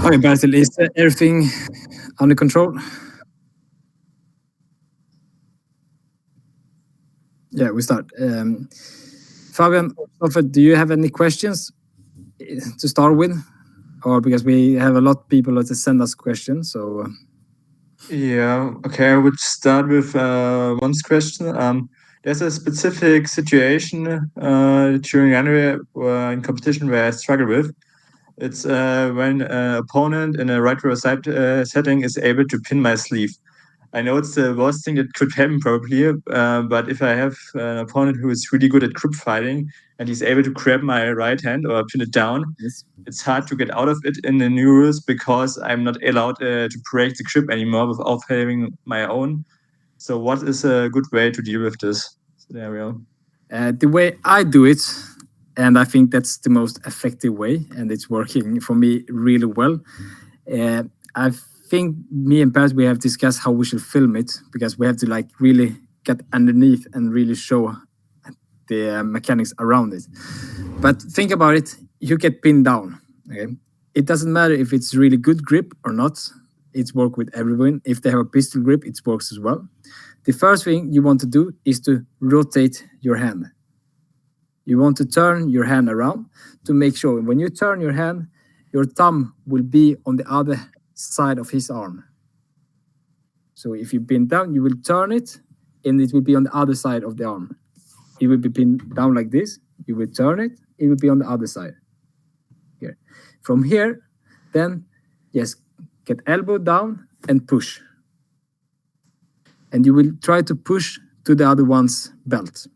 Hi, Basil. Is everything under control? Yeah, we start. Fabian, do you have any questions to start with? Or because we have a lot of people that send us questions, so... Yeah, okay, I would start with one question. There's a specific situation during January in competition where I struggle with. It's when an opponent in a right row side setting is able to pin my sleeve. I know it's the worst thing that could happen probably, but if I have an opponent who is really good at grip fighting and he's able to grab my right hand or pin it down, Yes. it's hard to get out of it in the new rules because I'm not allowed to break the grip anymore without having my own. So what is a good way to deal with this scenario? The way I do it, and I think that's the most effective way, and it's working for me really well. I think me and Pat, we have discussed how we should film it, because we have to like really get underneath and really show the mechanics around it. But think about it, you get pinned down. Okay, it doesn't matter if it's really good grip or not. It's work with everyone. If they have a pistol grip, it works as well. The first thing you want to do is to rotate your hand. You want to turn your hand around to make sure when you turn your hand, your thumb will be on the other side of his arm. So if you pin down, you will turn it and it will be on the other side of the arm. It will be pinned down like this. You will turn it, it will be on the other side. Here. From here, then, yes, get elbow down and push. And you will try to push to the other one's belt.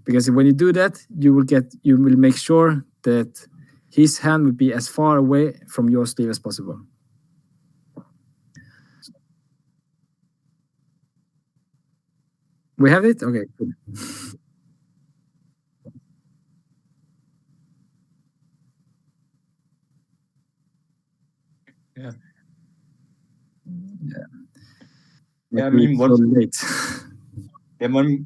Because when you do that, you will make sure that his hand will be as far away from your sleeve as possible. We have it? Okay, good. Yeah. Yeah. Yeah, I mean, so late. yeah, one,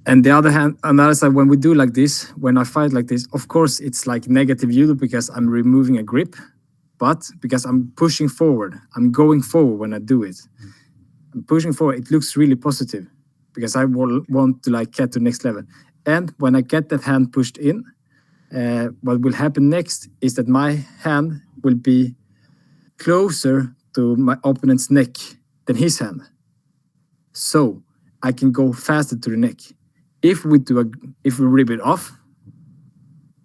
And the other hand, on the other side, when we do like this, when I fight like this, of course it's like negative judo because I'm removing a grip, but because I'm pushing forward, I'm going forward when I do it. I'm pushing forward, it looks really positive because I will want to like get to the next level. And when I get that hand pushed in, what will happen next is that my hand will be closer to my opponent's neck than his hand. So I can go faster to the neck. If we rip it off,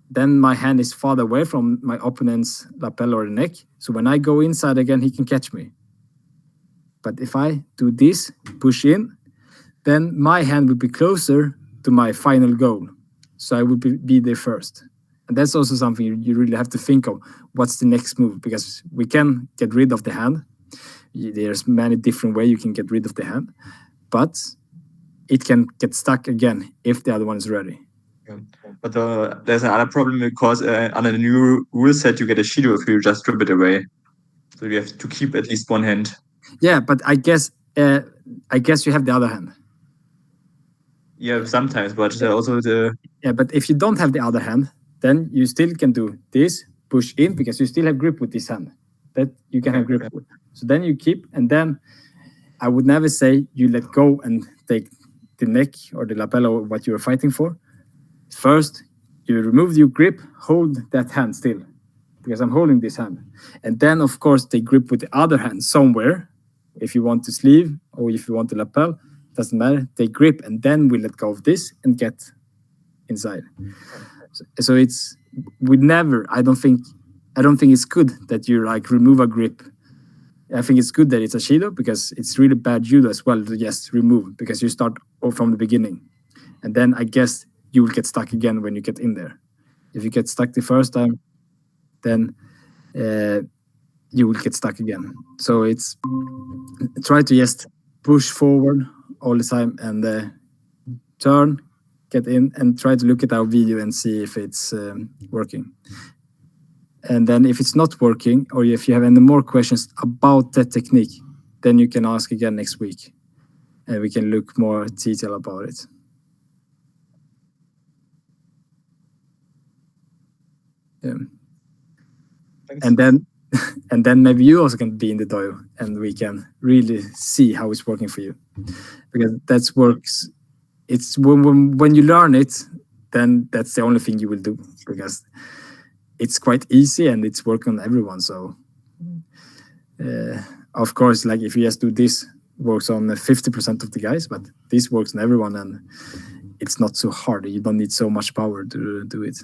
then my hand is farther away from my opponent's lapel or the neck. So when I go inside again, he can catch me. But if I do this, push in, then my hand will be closer to my final goal. So I will be there first. And that's also something you really have to think of. What's the next move? Because we can get rid of the hand. There's many different ways you can get rid of the hand. But it can get stuck again if the other one is ready. yeah. But there's another problem because under the new rule set, you get a shield if you just strip it away. So you have to keep at least one hand. Yeah, but I guess you have the other hand. Yeah, sometimes, but also the... Yeah, but if you don't have the other hand, then you still can do this, push in, because you still have grip with this hand. That you can have grip with. So then you keep, and then I would never say you let go and take the neck or the lapel or what you're fighting for. First, you remove your grip, hold that hand still, because I'm holding this hand. And then, of course, take grip with the other hand somewhere. If you want to sleeve or if you want the lapel, doesn't matter. Take grip, and then we let go of this and get inside. So it's we never. I don't think it's good that you like remove a grip. I think it's good that it's a shido because it's really bad judo as well to just remove because you start from the beginning, and then I guess you will get stuck again when you get in there. If you get stuck the first time, then you will get stuck again. So it's try to just push forward all the time and turn, get in, and try to look at our video and see if it's working. And then if it's not working, or if you have any more questions about that technique, then you can ask again next week, and we can look more detail about it. Yeah. Thanks. And then and then maybe you also can be in the dojo, and we can really see how it's working for you, because that's works. It's when you learn it, then that's the only thing you will do, because it's quite easy and it's working on everyone. So of course, like if you just do this, works on 50% of the guys, but this works on everyone, and it's not so hard. You don't need so much power to do it.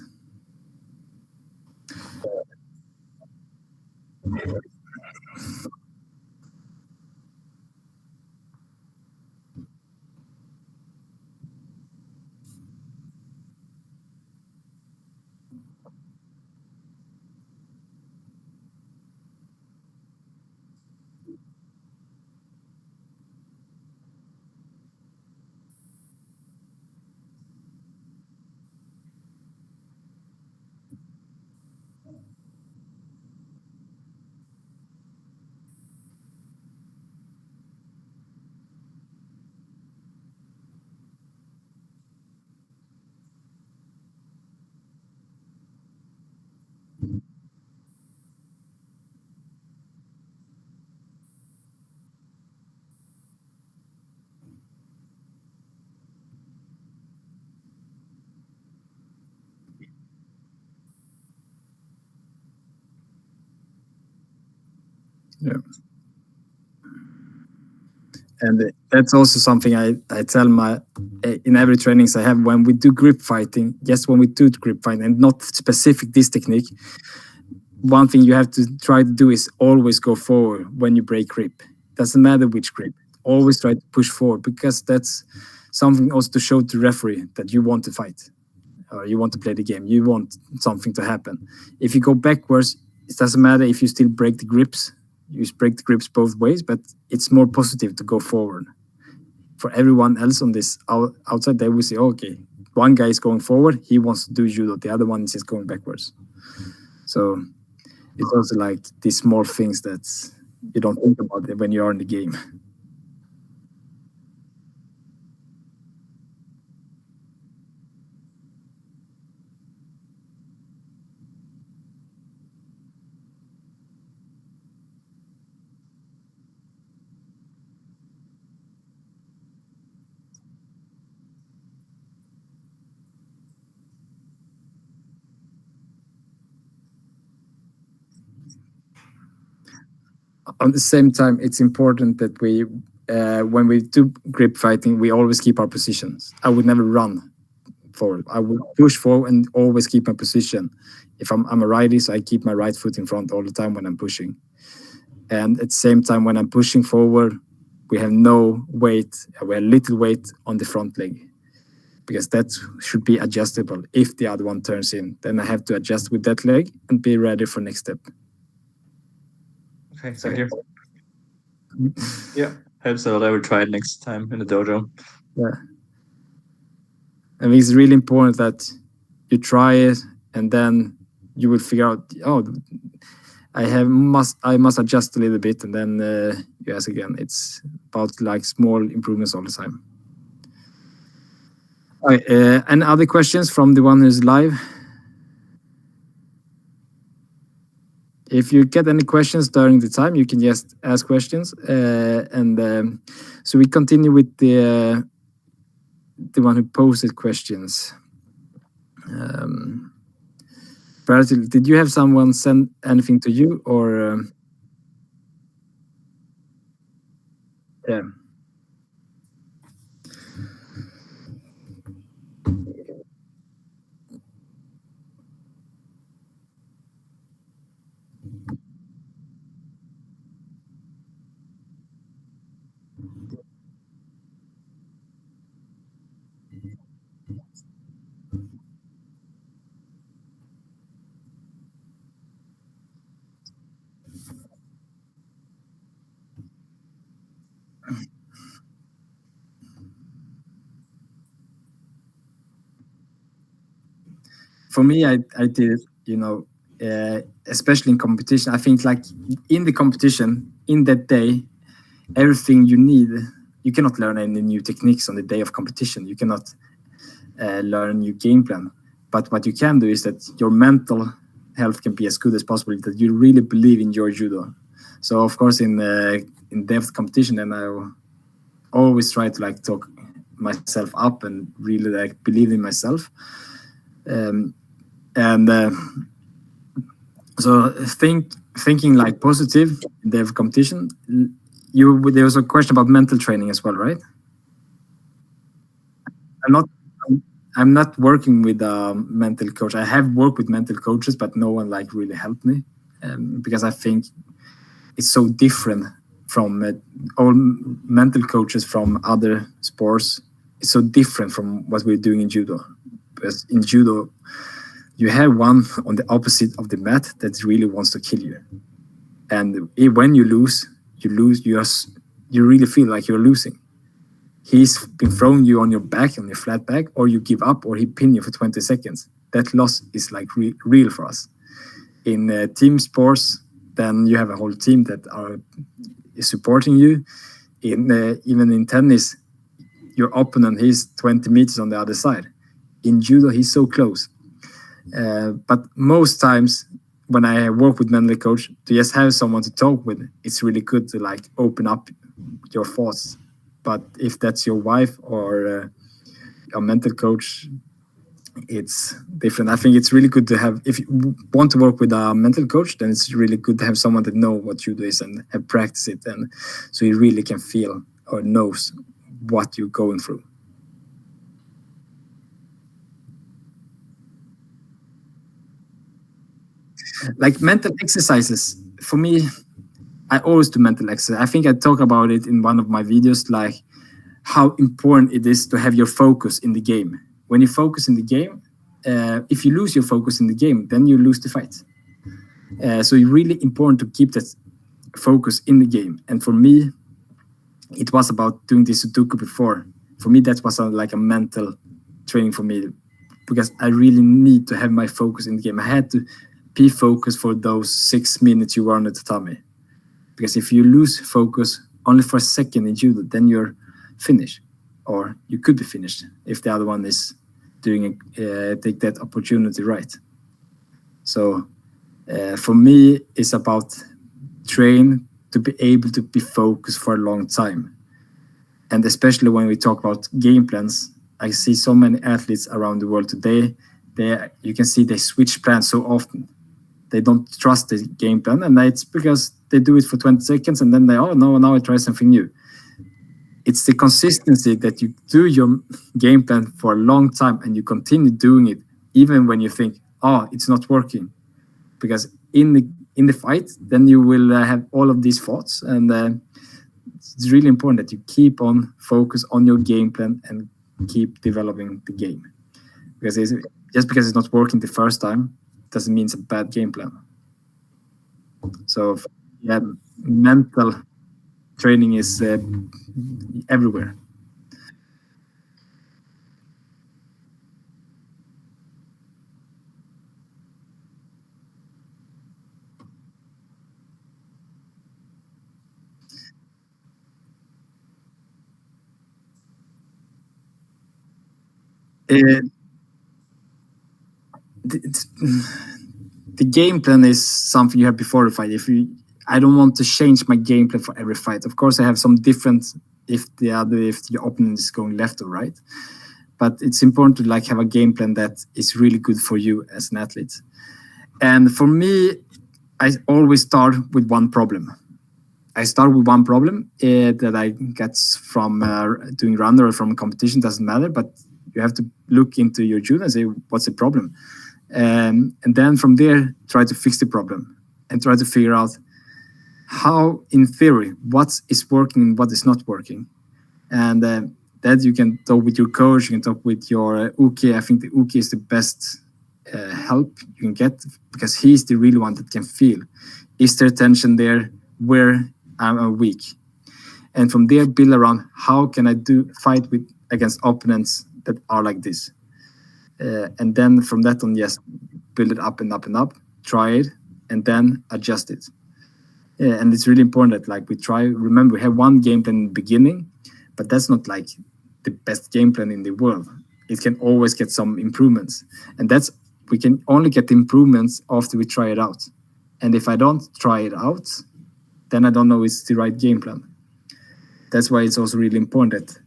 Yeah. And that's also something I tell my in every trainings I have when we do grip fighting. Yes, when we do grip fighting, and not specific this technique, one thing you have to try to do is always go forward when you break grip. Doesn't matter which grip. Always try to push forward, because that's something also to show to referee that you want to fight, or you want to play the game. You want something to happen. If you go backwards, it doesn't matter if you still break the grips. You break the grips both ways, but it's more positive to go forward. For everyone else on this outside, they will say, okay, one guy is going forward, he wants to do judo, the other one is just going backwards. So it's also like these small things that you don't think about it when you are in the game. On the same time, it's important that we, when we do grip fighting, we always keep our positions. I would never run forward. I would push forward and always keep my position. If I'm a righty, so I keep my right foot in front all the time when I'm pushing. And at the same time, when I'm pushing forward, we have no weight, we have little weight on the front leg, because that should be adjustable. If the other one turns in, then I have to adjust with that leg and be ready for next step. Okay, thank you. Yeah, helps a lot. I will try it next time in the dojo. Yeah. I think it's really important that you try it, and then you will figure out, oh, I must adjust a little bit, and then you ask again. It's about like small improvements all the time. All right, any other questions from the one who's live? If you get any questions during the time, you can just ask questions. So we continue with the one who posted questions. Bertil, did you have someone send anything to you, or? Yeah. for me, I did, especially in competition. I think like in the competition, in that day, everything you need, you cannot learn any new techniques on the day of competition. You cannot learn a new game plan. But what you can do is that your mental health can be as good as possible, that you really believe in your judo. So of course in depth competition, then I will always try to like talk myself up and really like believe in myself. So thinking like positive in depth competition. There was a question about mental training as well, right? I'm not working with a mental coach. I have worked with mental coaches, but no one like really helped me, because I think it's so different from all mental coaches from other sports. It's so different from what we're doing in judo. Because in judo, you have one on the opposite of the mat that really wants to kill you, and when you lose. You really feel like you're losing. He's been throwing you on your back, on your flat back, or you give up, or he pin you for 20 seconds. That loss is like real for us. In team sports, then you have a whole team that is supporting you. Even in tennis, your opponent, he's 20 meters on the other side. In judo, he's so close. But most times when I work with mental coach, to just have someone to talk with, it's really good to like open up your thoughts. But if that's your wife or a mental coach, it's different. I think it's really good to have, if you want to work with a mental coach, then it's really good to have someone that know what judo is and have practiced it, and so you really can feel or knows what you're going through. Like mental exercises, for me, I always do mental exercise. I think I talk about it in one of my videos, like how important it is to have your focus in the game. When you focus in the game, if you lose your focus in the game, then you lose the fight. So it's really important to keep that focus in the game. And for me, it was about doing the Sudoku before. For me, that was like a mental training for me, because I really need to have my focus in the game. I had to be focused for those 6 minutes you were on the tatami. Because if you lose focus only for a second in judo, then you're finished, or you could be finished if the other one is doing take that opportunity right. So for me, it's about train to be able to be focused for a long time. And especially when we talk about game plans, I see so many athletes around the world today. You can see they switch plans so often. They don't trust the game plan, and it's because they do it for 20 seconds and then now I try something new. It's the consistency that you do your game plan for a long time and you continue doing it even when you think, it's not working. Because in the fight, then you will have all of these thoughts, and it's really important that you keep on focus on your game plan and keep developing the game. Because just because it's not working the first time doesn't mean it's a bad game plan. So yeah, mental training is everywhere. Uh, the game plan is something you have before the fight. I don't want to change my game plan for every fight. Of course, I have some different if your opponent is going left or right. But it's important to like have a game plan that is really good for you as an athlete. And for me, I always start with one problem. I start with one problem that I get from doing run or from competition, doesn't matter, but you have to look into your judo and say, what's the problem? And then from there, try to fix the problem and try to figure out how, in theory, what is working and what is not working. And that you can talk with your coach, you can talk with your uke. I think the uke is the best help you can get, because he's the real one that can feel, is there tension there, where I'm weak? And from there, build around how can I fight against opponents that are like this. And then from that on, yes, build it up and up and up, try it, and then adjust it. And it's really important that like we try. Remember, we have one game plan in the beginning, but that's not like the best game plan in the world. It can always get some improvements, and that's we can only get improvements after we try it out. And if I don't try it out, then I don't know it's the right game plan. That's why it's also really important that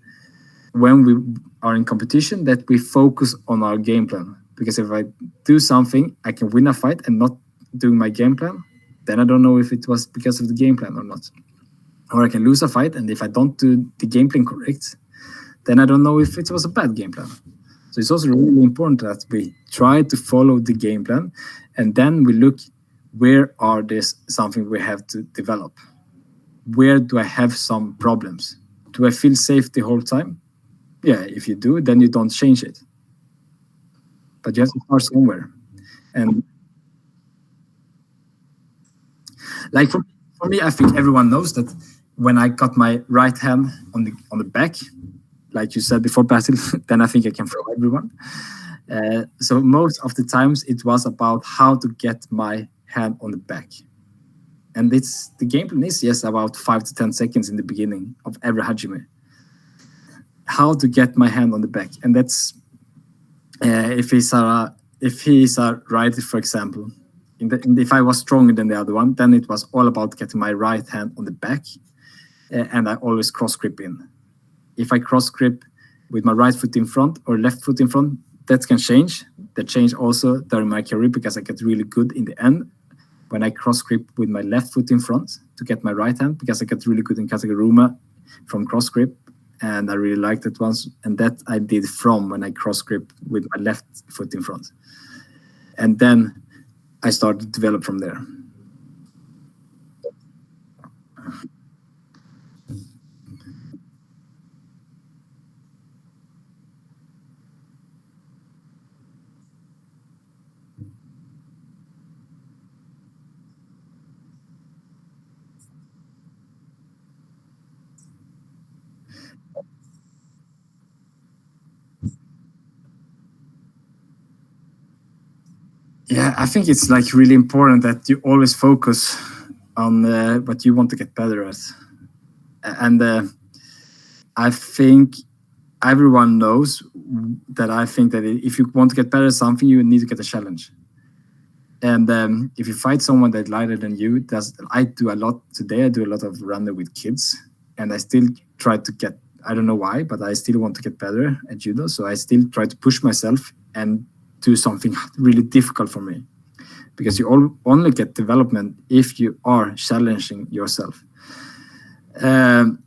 when we are in competition, that we focus on our game plan. Because if I do something, I can win a fight and not doing my game plan, then I don't know if it was because of the game plan or not. Or I can lose a fight, and if I don't do the game plan correct, then I don't know if it was a bad game plan. So it's also really important that we try to follow the game plan, and then we look where are this something we have to develop. Where do I have some problems? Do I feel safe the whole time? Yeah, if you do, then you don't change it. But you have to start somewhere. And like for me, I think everyone knows that when I got my right hand on the back, like you said before, Basil, then I think I can throw everyone. So most of the times it was about how to get my hand on the back. And it's the game plan is yes about 5 to 10 seconds in the beginning of every hajime. How to get my hand on the back, and that's if he's a righty, for example. If I was stronger than the other one, then it was all about getting my right hand on the back, and I always cross grip in. If I cross grip with my right foot in front or left foot in front, that can change. That changed also during my career because I get really good in the end when I cross grip with my left foot in front to get my right hand, because I get really good in Kataguruma from cross grip, and I really liked that once. And that I did from when I cross grip with my left foot in front. And then I started to develop from there. Yeah, I think it's like really important that you always focus on what you want to get better at. And I think everyone knows that I think that if you want to get better at something, you need to get a challenge. And if you fight someone that's lighter than you, I do a lot today. I do a lot of running with kids, and I still try to get. I don't know why, but I still want to get better at judo. So I still try to push myself and do something really difficult for me, because you only get development if you are challenging yourself. And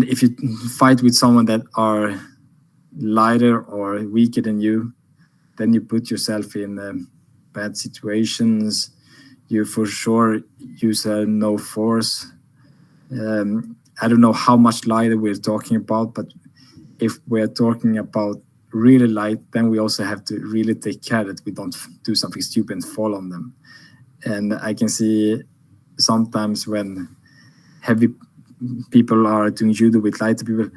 if you fight with someone that are lighter or weaker than you, then you put yourself in bad situations. You for sure use no force. I don't know how much lighter we're talking about, but if we're talking about really light, then we also have to really take care that we don't do something stupid and fall on them. And I can see sometimes when heavy people are doing judo with lighter people,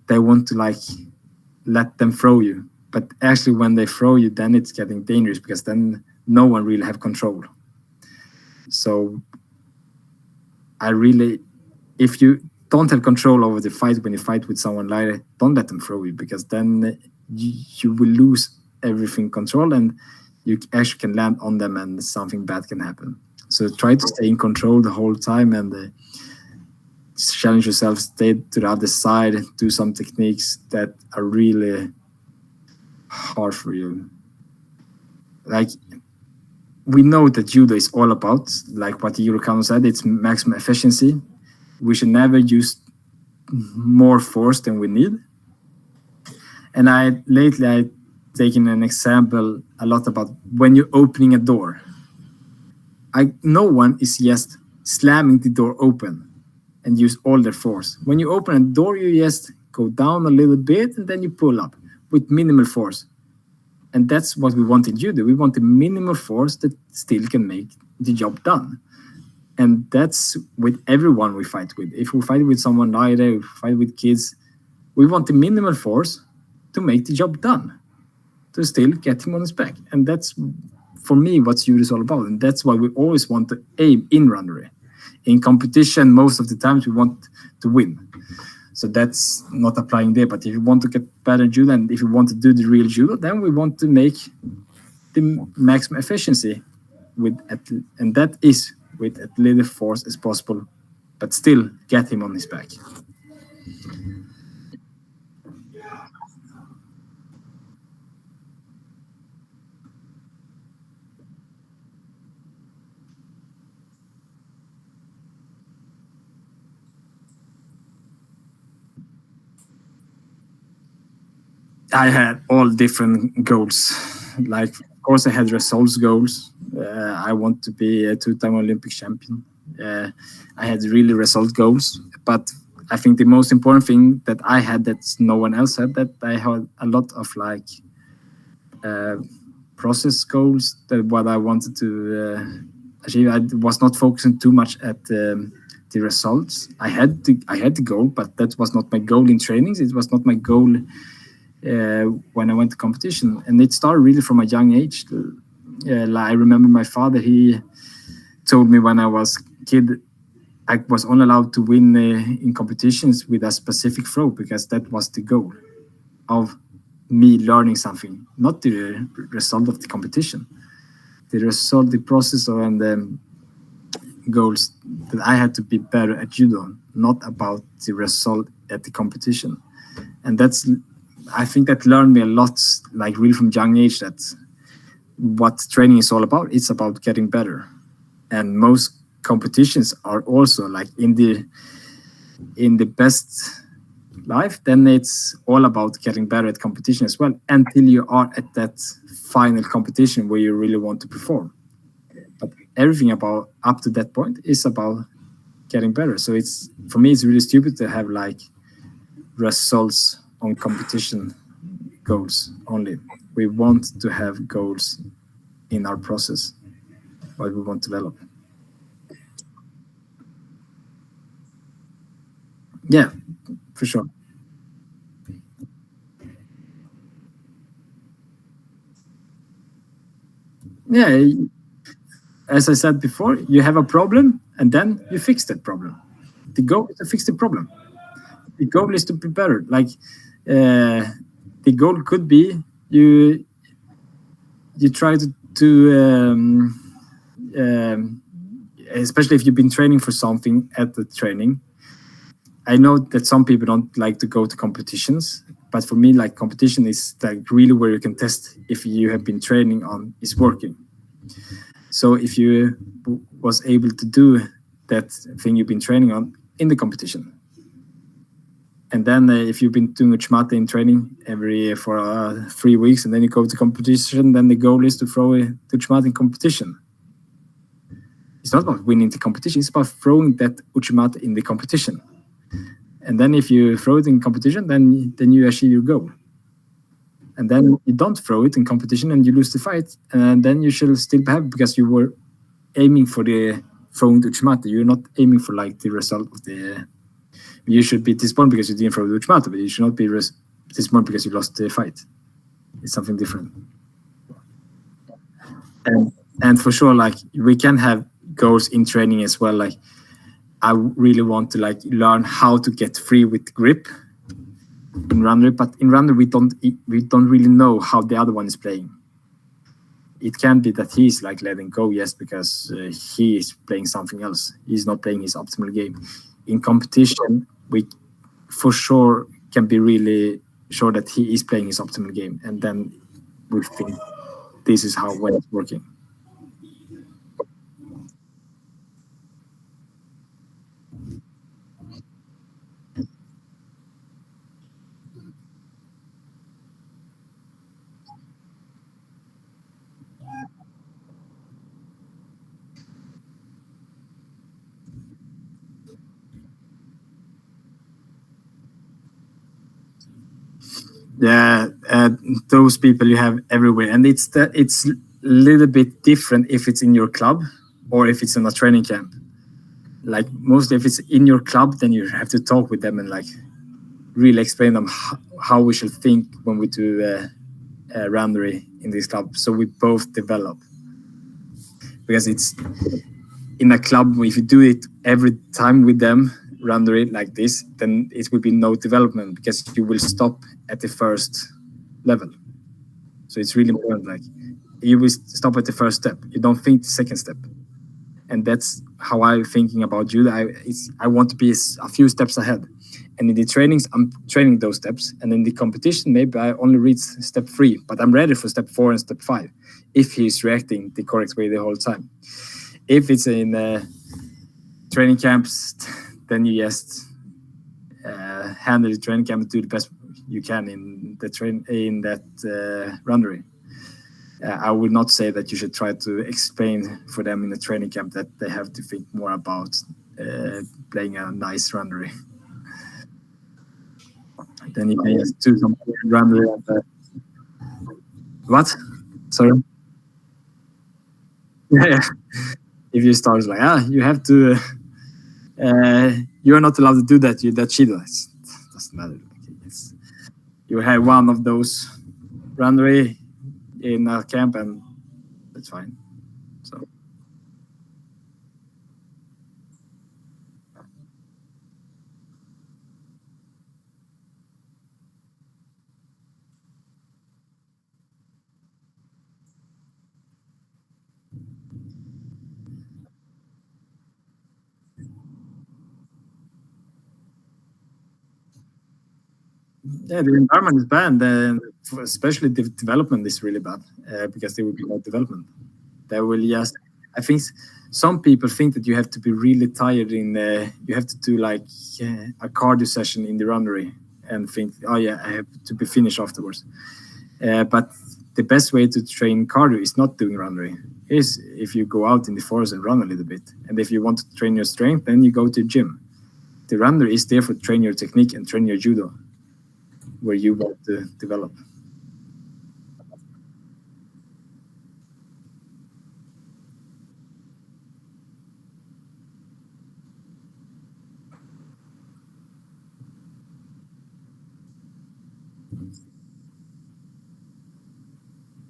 they want to like let them throw you. But actually when they throw you, then it's getting dangerous, because then no one really have control. So if you don't have control over the fight when you fight with someone lighter, don't let them throw you, because then you will lose everything control, and you actually can land on them and something bad can happen. So try to stay in control the whole time, and challenge yourself, stay to the other side, do some techniques that are really hard for you. Like, we know that judo is all about, like what Yurokano said, it's maximum efficiency. We should never use more force than we need. And lately I've taken an example a lot about when you're opening a door. No one is just slamming the door open and use all their force. When you open a door, you just go down a little bit and then you pull up with minimal force. And that's what we want in judo. We want the minimal force that still can make the job done. And that's with everyone we fight with. If we fight with someone lighter, if we fight with kids, we want the minimal force to make the job done. to still get him on his back. And that's, for me, what judo is all about. And that's why we always want to aim in runnery. In competition, most of the times we want to win. So that's not applying there. But if you want to get better judo, and if you want to do the real judo, then we want to make the maximum efficiency and that is with as little force as possible, but still get him on his back. I had all different goals. Like, of course, I had results goals. I want to be a two-time Olympic champion. I had really result goals, but I think the most important thing that I had that no one else had, that I had a lot of like process goals, that what I wanted to achieve. I was not focusing too much at the results. I had the goal, but that was not my goal in trainings. It was not my goal when I went to competition, and it started really from a young age. I remember my father, he told me when I was a kid, I was only allowed to win in competitions with a specific throw, because that was the goal of me learning something, not the result of the competition. The result, the process, and the goals that I had to be better at judo, not about the result at the competition. And that's, I think that learned me a lot, like really from young age, that what training is all about. It's about getting better. And most competitions are also like in the best life, then it's all about getting better at competition as well, until you are at that final competition where you really want to perform. But everything about up to that point is about getting better. So it's, for me, it's really stupid to have like results on competition goals only. We want to have goals in our process, what we want to develop. Yeah, for sure. Yeah, as I said before, you have a problem and then you fix that problem. The goal is to fix the problem. The goal is to be better. Like the goal could be you try to especially if you've been training for something at the training. I know that some people don't like to go to competitions, but for me, like, competition is like really where you can test if you have been training on is working. So if you was able to do that thing you've been training on in the competition, and then if you've been doing uchimata in training every for 3 weeks, and then you go to competition, then the goal is to throw the uchimata in competition. It's not about winning the competition; it's about throwing that uchimata in the competition. And then if you throw it in competition, then you achieve your goal. And then you don't throw it in competition and you lose the fight, and then you should still be happy because you were aiming for the throwing the uchimata. You're not aiming for like the result of the. You should be disappointed because you didn't throw the uchimata, but you should not be disappointed because you lost the fight. It's something different. And for sure, like, we can have goals in training as well. Like, I really want to like learn how to get free with grip in runner, but in runner we don't really know how the other one is playing. It can be that he's like letting go, yes, because he is playing something else. He's not playing his optimal game. In competition, we for sure can be really sure that he is playing his optimal game, and then we think this is how well it's working. Yeah, those people you have everywhere, and it's a little bit different if it's in your club or if it's in a training camp. Like, mostly if it's in your club, then you have to talk with them and like really explain them how we should think when we do runnery in this club, so we both develop. Because it's in a club, if you do it every time with them, runnery like this, then it will be no development because you will stop at the first level. So it's really important. Like you will stop at the first step. You don't think the second step. And that's how I'm thinking about judo. I want to be a few steps ahead. And in the trainings, I'm training those steps. And in the competition, maybe I only reach step 3, but I'm ready for step 4 and step 5 if he's reacting the correct way the whole time. If it's in training camps, then you just handle the training camp and do the best you can in that runnery. I would not say that you should try to explain for them in the training camp that they have to think more about playing a nice runnery. Then you can just do some runnery. What? Sorry? Yeah. If you start like, you have to, you're not allowed to do that. You're that cheater. It doesn't matter. You have one of those runnery in a camp, and that's fine. So. Yeah, the environment is bad, especially the development is really bad because there will be no development. They will just, I think some people think that you have to be really tired you have to do like a cardio session in the runnery and think, oh yeah, I have to be finished afterwards. But the best way to train cardio is not doing runnery. Is if you go out in the forest and run a little bit. And if you want to train your strength, then you go to the gym. The runnery is there for train your technique and train your judo, where you want to develop.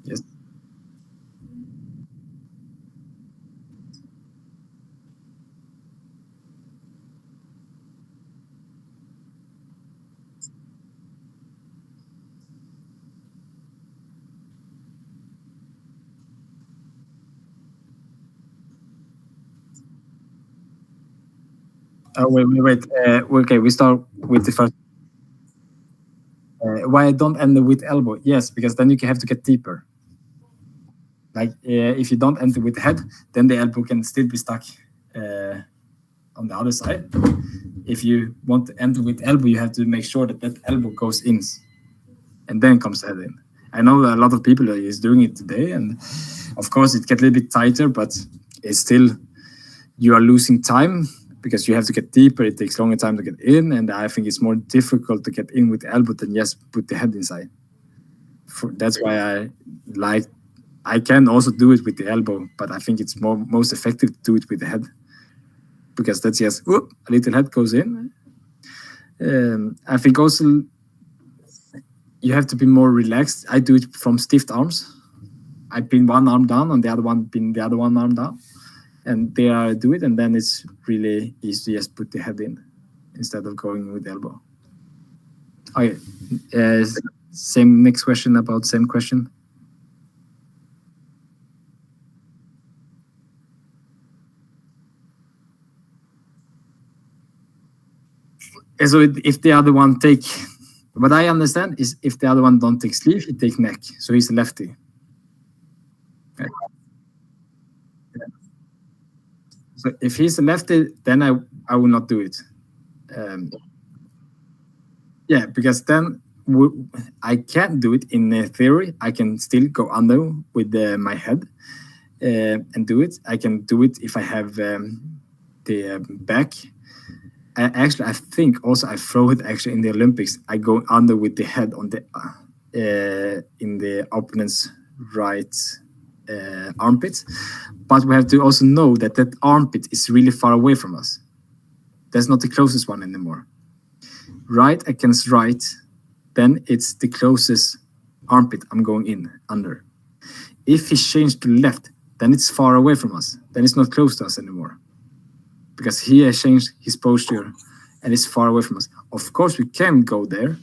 Yes. Oh, wait. Okay, we start with the first. Why I don't end with elbow? Yes, because then you have to get deeper. Like if you don't enter with the head, then the elbow can still be stuck on the other side. If you want to enter with elbow, you have to make sure that that elbow goes in, and then comes the head in. I know a lot of people is doing it today, and of course it gets a little bit tighter, but it's still, you are losing time because you have to get deeper. It takes longer time to get in, and I think it's more difficult to get in with the elbow than just put the head inside. That's why I can also do it with the elbow, but I think it's most effective to do it with the head, because that's just a little head goes in. I think also you have to be more relaxed. I do it from stiff arms. I pin one arm down and the other one pin the other one arm down, and there I do it, and then it's really easy to just put the head in instead of going with the elbow. Okay, same next question about same question. So if the other one take, what I understand is if the other one don't take sleeve, he take neck. So he's a lefty. Okay. Yeah. So if he's a lefty, then I will not do it. Yeah, because then I can't do it in theory. I can still go under with my head and do it. I can do it if I have the back. Actually, I think also I throw it actually in the Olympics. I go under with the head on the in the opponent's right armpit. But we have to also know that that armpit is really far away from us. That's not the closest one anymore. Right against right, then it's the closest armpit, I'm going in under. If he changed to left, then it's far away from us. Then it's not close to us anymore, because he has changed his posture and it's far away from us. Of course, we can go there,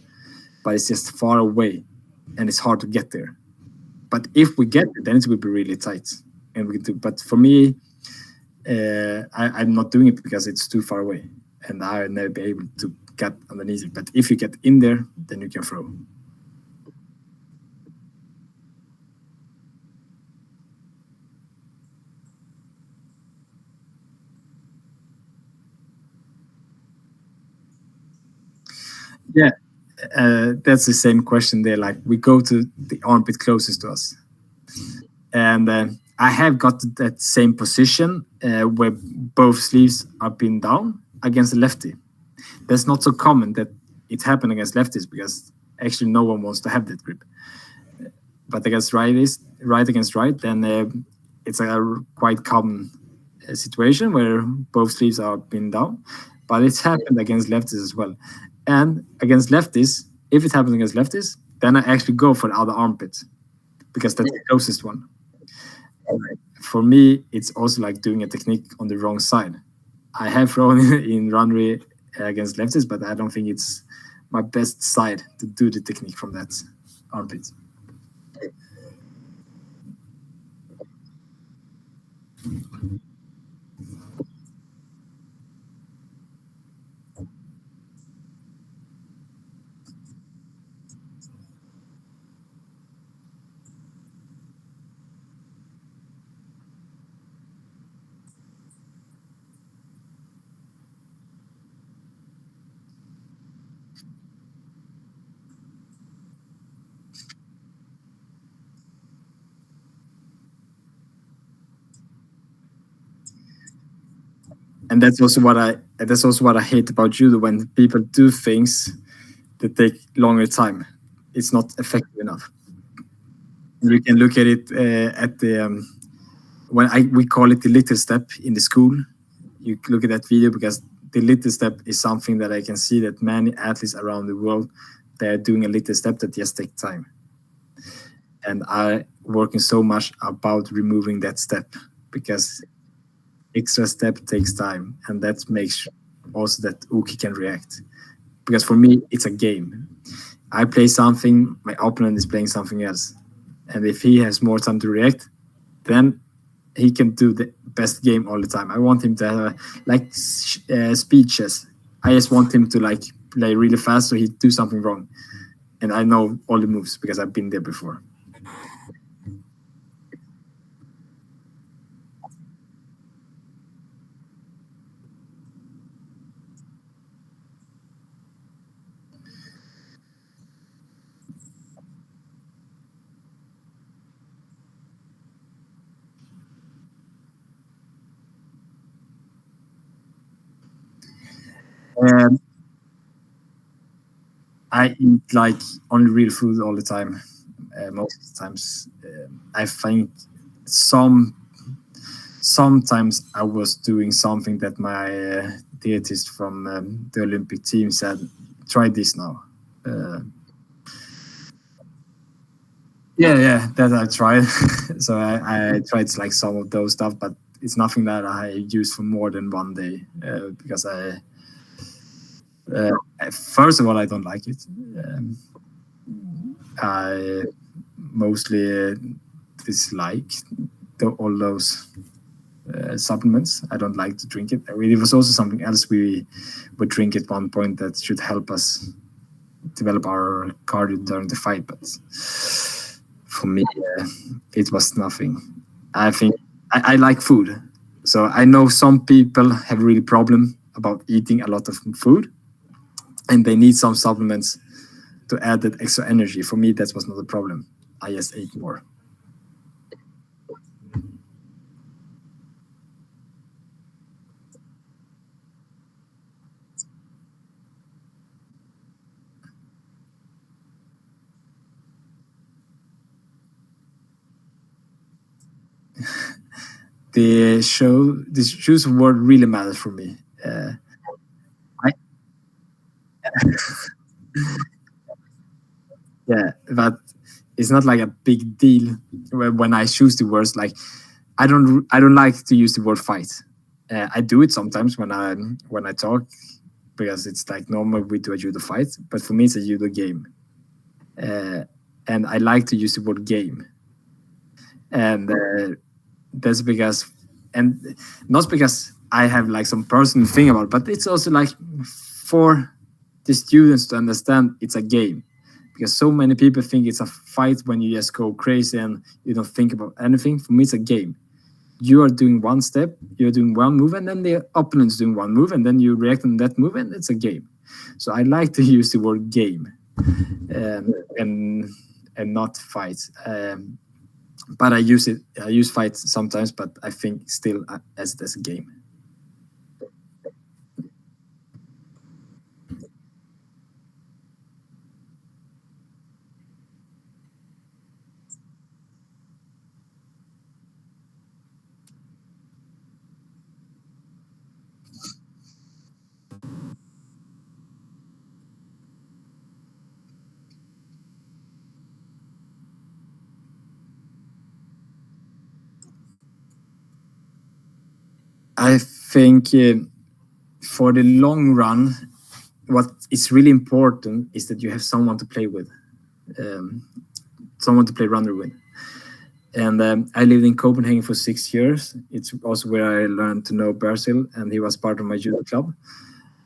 but it's just far away and it's hard to get there. But if we get it, then it will be really tight, and we can do. But for me, I'm not doing it because it's too far away, and I'll never be able to get underneath it. But if you get in there, then you can throw. Yeah, that's the same question there. Like, we go to the armpit closest to us, and I have got that same position where both sleeves are pinned down against the lefty. That's not so common that it happened against lefties, because actually no one wants to have that grip. But against righties, right against right, then it's a quite common situation where both sleeves are pinned down. But it's happened against lefties as well. And against lefties, if it happens against lefties, then I actually go for the other armpit, because that's the closest one. For me, it's also like doing a technique on the wrong side. I have thrown in runway against lefties, but I don't think it's my best side to do the technique from that armpit. And that's also what I hate about judo, when people do things that take longer time. It's not effective enough. You can look at it at the when we call it the little step in the school. You look at that video, because the little step is something that I can see that many athletes around the world, they're doing a little step that just take time. And I working so much about removing that step, because extra step takes time, and that makes also that Uki can react. Because for me, it's a game. I play something, my opponent is playing something else, and if he has more time to react, then he can do the best game all the time. I want him to have like speed chess. I just want him to like play really fast, so he do something wrong, and I know all the moves because I've been there before. And I eat like only real food all the time. Most of the times, I think sometimes I was doing something that my dietist from the Olympic team said, "Try this now." Uh, yeah, that I tried. So I tried like some of those stuff, but it's nothing that I use for more than one day, because uh, first of all, I don't like it. I mostly dislike all those supplements. I don't like to drink it. It was also something else we would drink at one point that should help us develop our cardio during the fight, but for me, it was nothing. I think I like food, so I know some people have really problem about eating a lot of food, and they need some supplements to add that extra energy. For me, that was not a problem. I just ate more. The shoes word really matters for me. I, yeah, but it's not like a big deal when I choose the words. Like I don't like to use the word fight. I do it sometimes when I talk because it's like normal we do a judo fight, but for me it's a judo game, uh, and I like to use the word game, and that's because, and not because I have like some personal thing about it, but it's also like for the students to understand it's a game, because so many people think it's a fight when you just go crazy and you don't think about anything. For me it's a game. You are doing one step, you're doing one move, and then the opponent's doing one move, and then you react on that move, and it's a game. So I like to use the word game, and not fight. But I use it. I use fight sometimes, but I think still as it as a game. I think for the long run, what is really important is that you have someone to play with, um, someone to play runner with. And I lived in Copenhagen for 6 years. It's also where I learned to know Brazil, and he was part of my judo club.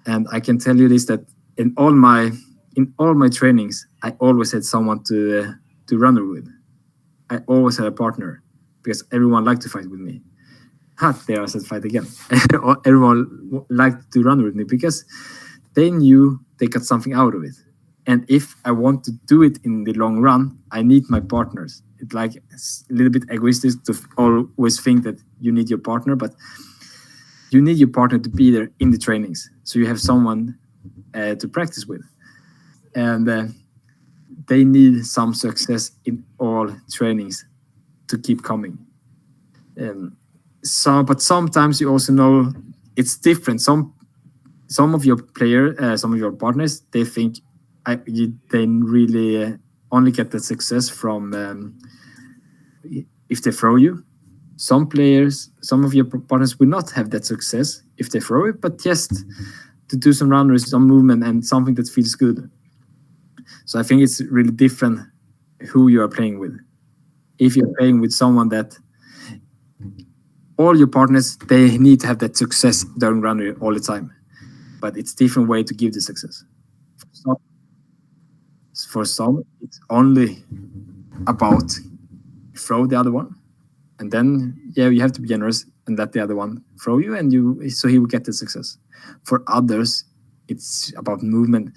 And I can tell you this, that in all my trainings, I always had someone to run with. I always had a partner because everyone liked to fight with me. There I said fight again. Everyone liked to run with me because they knew they got something out of it. And if I want to do it in the long run, I need my partners. It's a little bit egoistic to always think that you need your partner, but you need your partner to be there in the trainings, so you have someone to practice with, and they need some success in all trainings to keep coming. But sometimes you also know it's different. Some of your some of your partners, they think they really only get the success from if they throw you. Some players, some of your partners will not have that success if they throw it, but just to do some runners, some movement, and something that feels good. So I think it's really different who you are playing with. If you're playing with someone that all your partners, they need to have that success during runner all the time, but it's different way to give the success. So for some, it's only about throw the other one, and then you have to be generous and let the other one throw you, and so he will get the success. For others, it's about movement,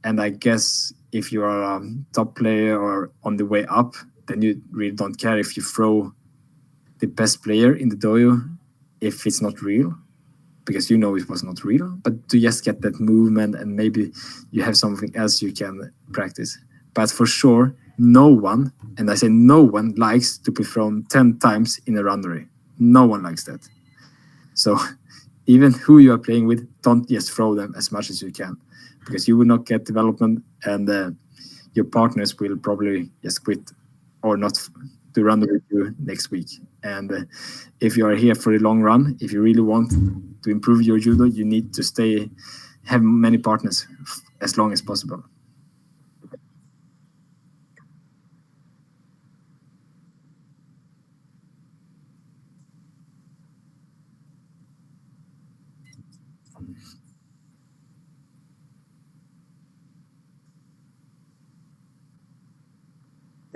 and I guess if you are a top player or on the way up, then you really don't care if you throw the best player in the dojo if it's not real, because you know it was not real, but to just get that movement, and maybe you have something else you can practice. But for sure, no one, and I say no one, likes to be thrown 10 times in a runnery. No one likes that. So even who you are playing with, don't just throw them as much as you can, because you will not get development, and your partners will probably just quit or not to run with you next week. And if you are here for the long run, if you really want to improve your judo, you need to have many partners as long as possible.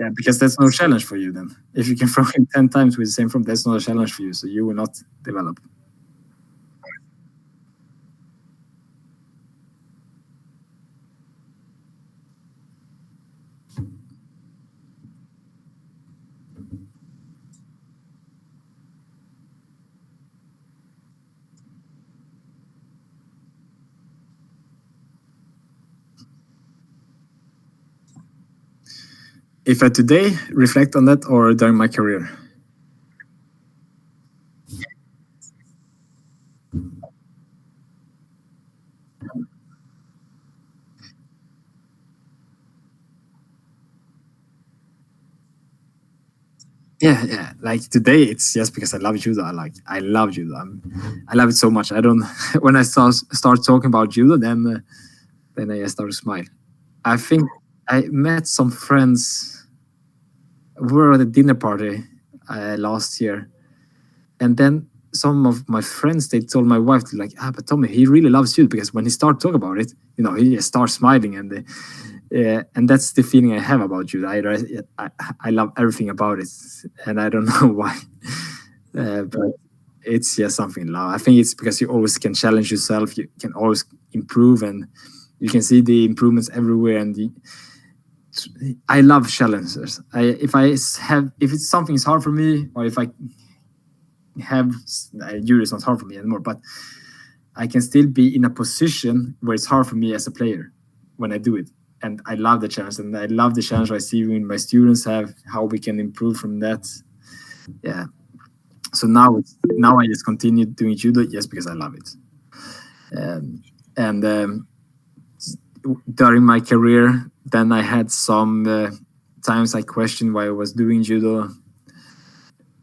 Yeah, because that's no challenge for you then. If you can throw him 10 times with the same form, that's not a challenge for you. So you will not develop. If I today reflect on that or during my career? yeah. Like today, it's just because I love judo. I love judo. I love it so much. I don't. When I start talking about judo, then I start to smile. I think I met some friends. We were at a dinner party last year, and then some of my friends they told my wife like, but Tommy, he really loves judo because when he starts talking about it, he just starts smiling and that's the feeling I have about judo. I love everything about it, and I don't know why, but it's just something I love. I think it's because you always can challenge yourself, you can always improve, and you can see the improvements everywhere. And I love challenges. If it's something is hard for me, or if I have judo is not hard for me anymore, but I can still be in a position where it's hard for me as a player when I do it. And I love the challenge, and I love the challenge I see when my students have, how we can improve from that. Yeah. So now I just continue doing judo just because I love it. And during my career, then I had some times I questioned why I was doing judo.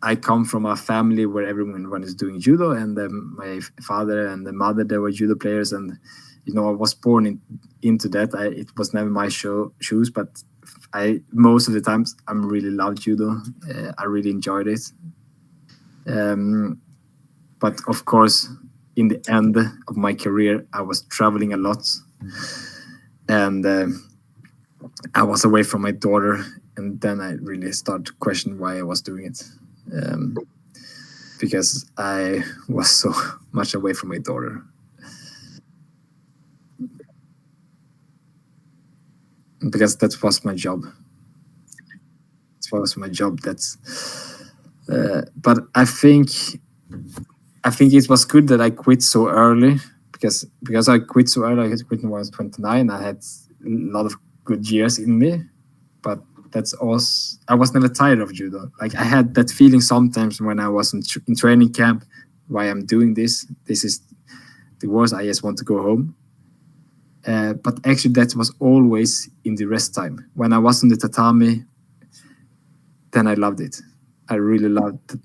I come from a family where everyone is doing judo, and my father and the mother, they were judo players, and I was born into that. It was never my shoes, but most of the times I really loved judo. I really enjoyed it. But of course, in the end of my career, I was traveling a lot, and I was away from my daughter, and then I really started to question why I was doing it. Because I was so much away from my daughter. Because that was my job. It was my job. But I think it was good that I quit so early, because I quit so early. I quit when I was 29. I had a lot of good years in me, but that's also, I was never tired of judo. Like I had that feeling sometimes when I was in training camp, why I'm doing this. This is the worst. I just want to go home. But actually, that was always in the rest time. When I was on the tatami, then I loved it. I really loved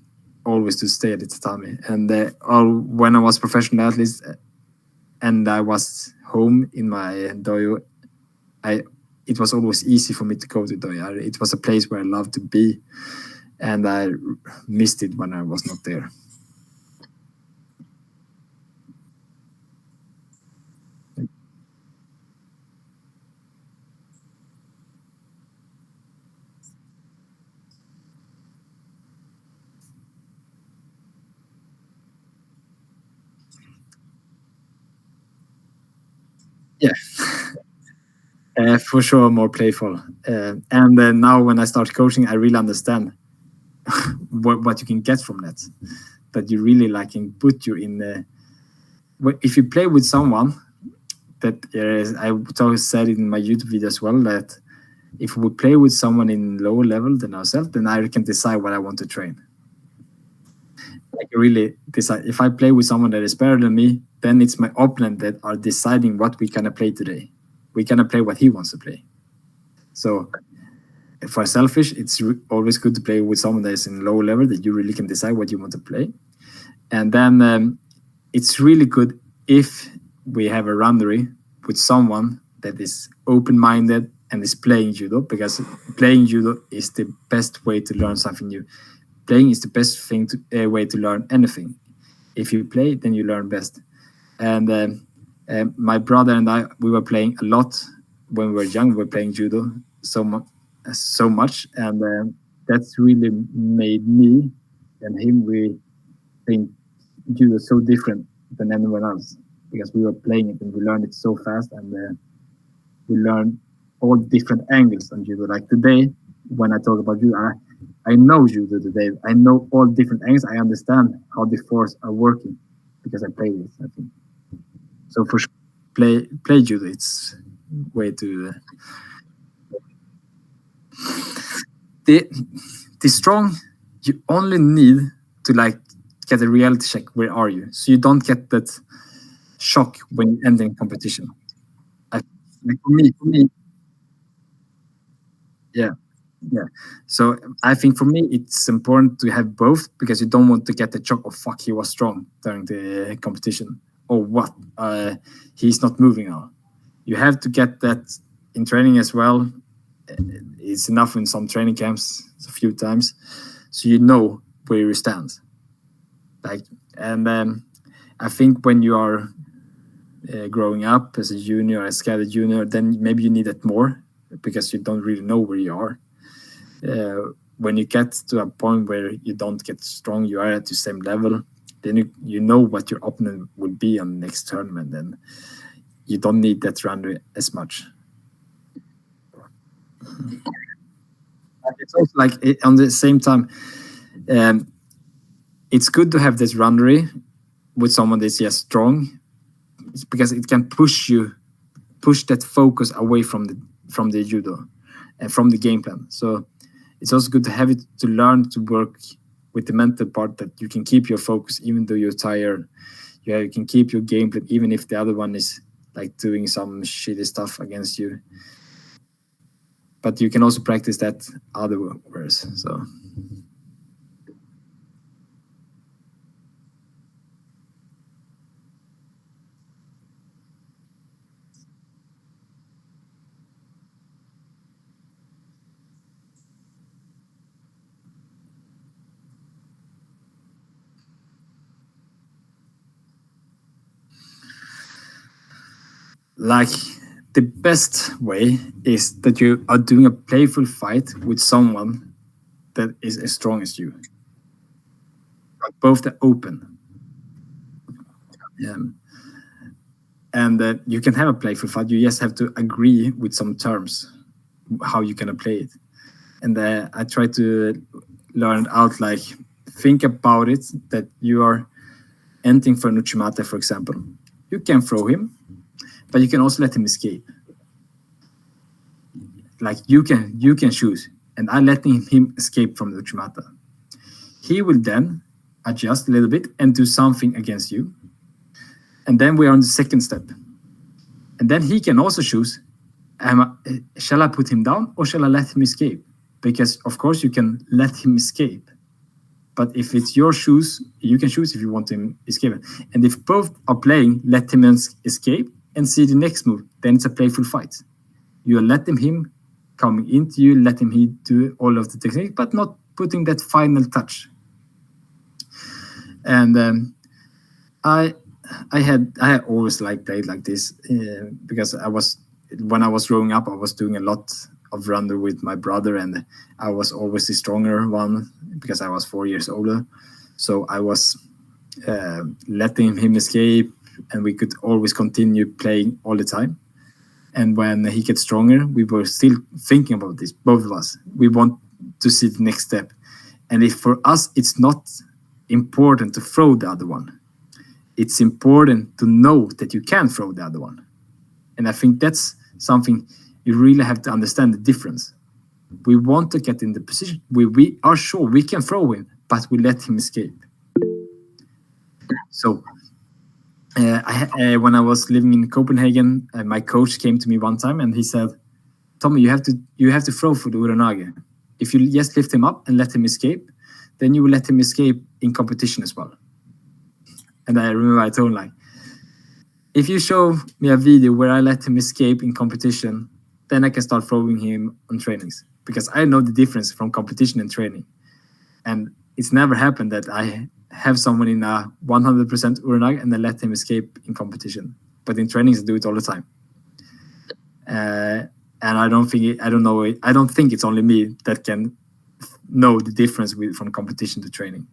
always to stay at the tatami. And when I was professional athlete and I was home in my dojo, it was always easy for me to go to dojo. It was a place where I loved to be, and I missed it when I was not there. Yeah. For sure, more playful. And now when I start coaching, I really understand what you can get from that. That you really can put you in the. If you play with someone, that I always said it in my YouTube video as well, that if we play with someone in lower level than ourselves, then I can decide what I want to train. I can really decide. If I play with someone that is better than me, then it's my opponent that are deciding what we gonna play today. We gonna play what he wants to play. So for selfish, it's always good to play with someone that is in low level, that you really can decide what you want to play. And then it's really good if we have a runnery with someone that is open-minded and is playing judo, because playing judo is the best way to learn something new. Playing is the best way to learn anything. If you play, then you learn best. And my brother and I, we were playing a lot when we were young. We were playing judo so much, and that's really made me and him. We think judo so different than anyone else, because we were playing it and we learned it so fast, and we learned all different angles on judo. Like today, when I talk about judo, I know judo today. I know all different angles. I understand how the force are working because I play this. I think so. For sure, play judo. It's way to the strong. You only need to get a reality check. Where are you? So you don't get that shock when you end in competition. For me, yeah. Yeah. So I think for me, it's important to have both because you don't want to get the shock of fuck, he was strong during the competition or what, he's not moving now. You have to get that in training as well. It's enough in some training camps a few times, so you know where you stand. Like, and I think when you are growing up as a junior, as a junior, then maybe you need it more because you don't really know where you are. When you get to a point where you don't get strong, you are at the same level, then you know what your opponent will be on the next tournament, and you don't need that run as much. It's also like on the same time, um, it's good to have this runnery with someone that's just strong, because it can push that focus away from the judo and from the game plan. So it's also good to have it to learn to work with the mental part, that you can keep your focus even though you're tired. You can keep your game plan even if the other one is like doing some shitty stuff against you. But you can also practice that otherwise. So like the best way is that you are doing a playful fight with someone that is as strong as you. Like both the open. And you can have a playful fight. You just have to agree with some terms how you can play it. And I try to learn out, like, think about it, that you are entering for Nuchimata, for example. You can throw him, but you can also let him escape. Like you can choose, and I let him escape from the Nuchimata. He will then adjust a little bit and do something against you. And then we are on the second step. And then he can also choose, shall I put him down or shall I let him escape? Because of course you can let him escape. But if it's your shoes, you can choose if you want him escape. And if both are playing, let him escape and see the next move. Then it's a playful fight. You are letting him coming into you, let him do all of the technique, but not putting that final touch. And I had always like played like this because when I was growing up, I was doing a lot of runner with my brother, and I was always the stronger one because I was 4 years older. So I was letting him escape, and we could always continue playing all the time. And when he gets stronger, we were still thinking about this, both of us. We want to see the next step. And if for us, it's not important to throw the other one, it's important to know that you can throw the other one. And I think that's something you really have to understand the difference. We want to get in the position where we are sure we can throw him, but we let him escape. So when I was living in Copenhagen, my coach came to me one time and he said, Tommy, you have to throw for the Uranage. If you just lift him up and let him escape, then you will let him escape in competition as well. And I remember I told him, like, if you show me a video where I let him escape in competition, then I can start throwing him on trainings, because I know the difference from competition and training. And it's never happened that I have someone in a 100% Uranag and I let him escape in competition. But in trainings, I do it all the time. And I don't think it's only me that can know the difference from competition to training.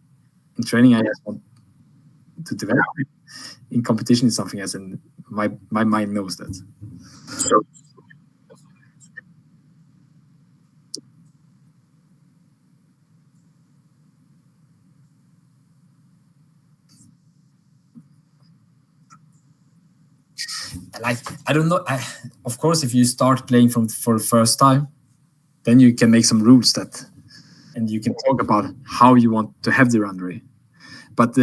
In training, I just want to develop it. In competition, it's something else, and my mind knows that. So, like, I don't know. Of course, if you start playing for the first time, then you can make some rules and you can talk about how you want to have the runway. But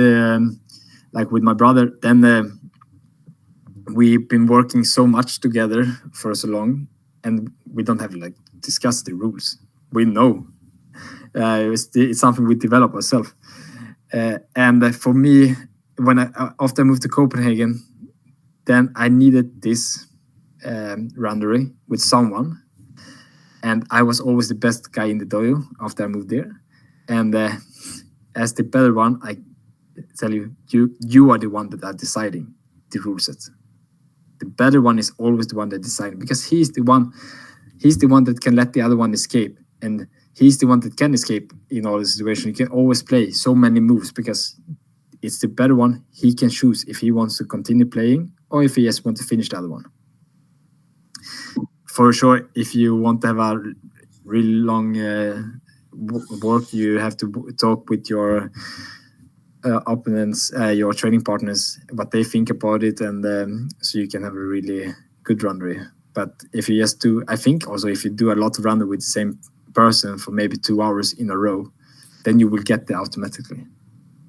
like with my brother, then we've been working so much together for so long, and we don't have like discussed the rules. We know. It's something we develop ourselves. And for me, when after I moved to Copenhagen, then I needed this runnery with someone, and I was always the best guy in the dojo after I moved there. And as the better one, I tell you, you are the one that are deciding the rule set. The better one is always the one that deciding, because he's the one that can let the other one escape, and he's the one that can escape in all the situation. You can always play so many moves because it's the better one. He can choose if he wants to continue playing or if he just wants to finish the other one. For sure, if you want to have a really long work, you have to talk with your opponents, your training partners, what they think about it, and so you can have a really good runnery. But if you just do, I think also if you do a lot of runner with the same person for maybe 2 hours in a row, then you will get there automatically.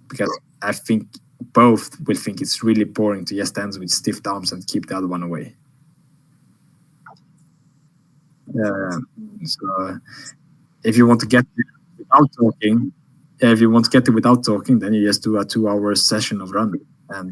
Because I think both will think it's really boring to just stand with stiff arms and keep the other one away. So if you want to get it without talking, if you want to get it without talking, then you just do a 2 hour session of running. And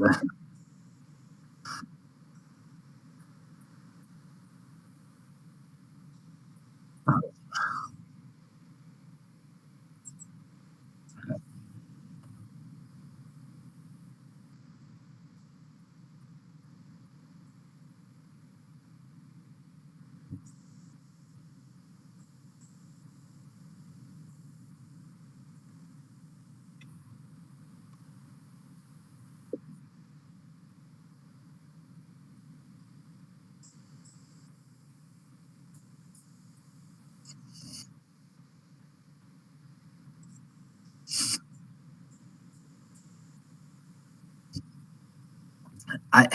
I,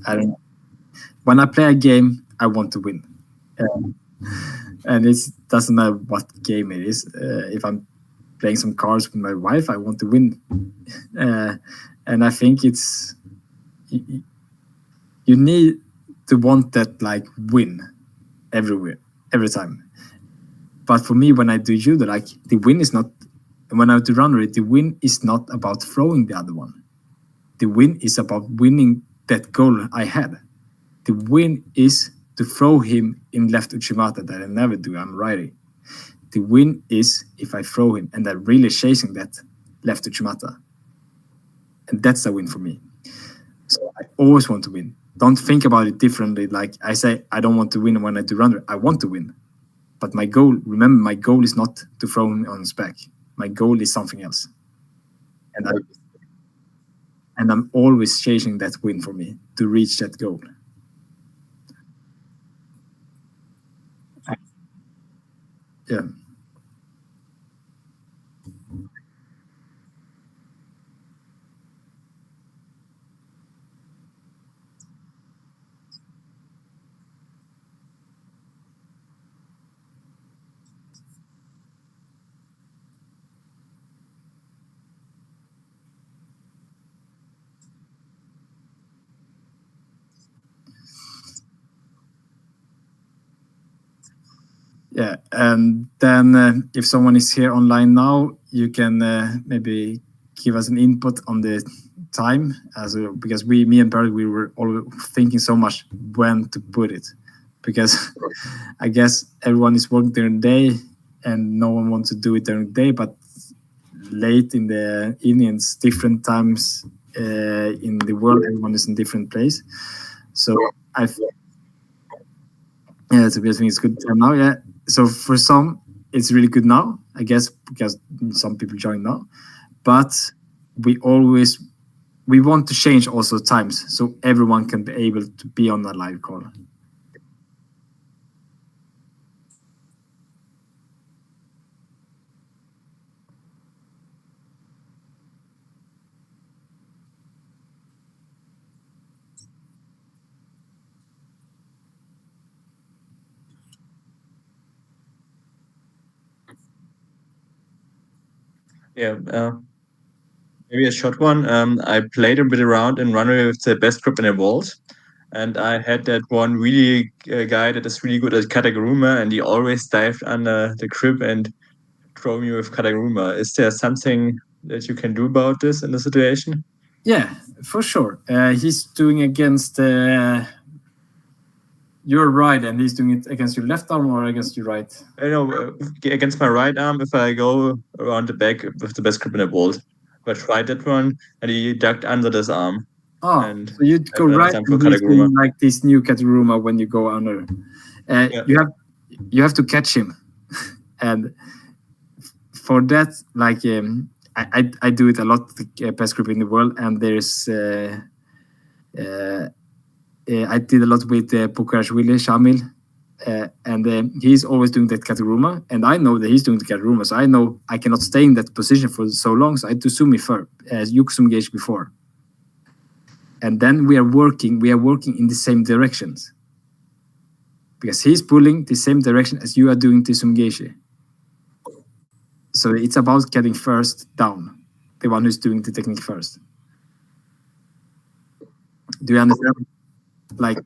I don't know. When I play a game, I want to win. And it doesn't matter what game it is. If I'm playing some cards with my wife, I want to win. And I think it's you need to want that like win everywhere, every time. But for me, when I do judo, like the win is not. When I do runner, the win is not about throwing the other one. The win is about winning that goal I had. The win is to throw him in left uchimata that I never do. I'm righty. The win is if I throw him and I'm really chasing that left uchimata. And that's a win for me. So I always want to win. Don't think about it differently. Like I say, I don't want to win when I do runner. I want to win. But my goal, remember, my goal is not to throw him on his back. My goal is something else. And I'm always chasing that win for me to reach that goal. Yeah. Yeah, and then if someone is here online now, you can maybe give us an input on the time, because me and Barry, we were all thinking so much when to put it, because I guess everyone is working during the day, and no one wants to do it during the day, but late in the evenings, different times in the world, everyone is in different place. So I yeah, so I think it's good time now. Yeah. So for some, it's really good now, I guess, because some people join now. But we always we want to change also times so everyone can be able to be on a live call. Yeah, maybe a short one. I played a bit around in runner with the best grip in the walls. And I had that one really guy that is really good at Kataguruma, and he always dived under the grip and throw me with Kataguruma. Is there something that you can do about this in the situation? Yeah, for sure. He's doing against your right, and he's doing it against your left arm or against your right. You know, against my right arm, if I go around the back with the best grip in the world, if I tried that one, and he ducked under this arm. Oh, And so you go another right, time for and he's Kataguruma. doing like this new Kataguruma when you go under. Yeah. You have to catch him, and for that, like I do it a lot, the best grip in the world, and there's I did a lot with Pukarashvili, Shamil, and he's always doing that Kataguruma, and I know that he's doing the Kataguruma, so I know I cannot stay in that position for so long, so I do Sumi first, as Yukusumgesh before. And then we are working in the same directions. Because he's pulling the same direction as you are doing the Sumgeshi. So it's about getting first down, the one who's doing the technique first. Do you understand? Like,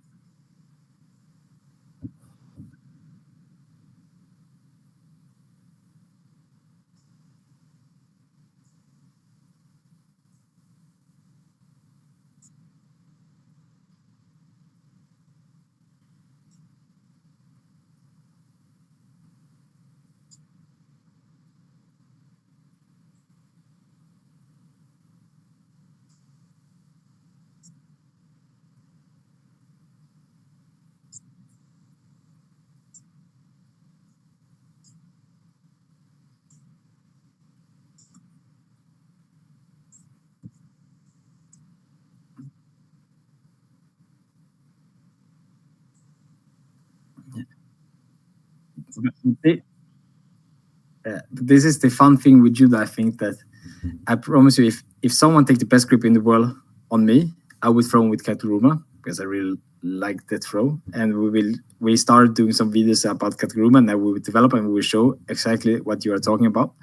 this is the fun thing with judo. I think that I promise you, if someone takes the best grip in the world on me, I would throw him with Kataguruma because I really like that throw. And we started doing some videos about Kataguruma, and then we will develop and we will show exactly what you are talking about.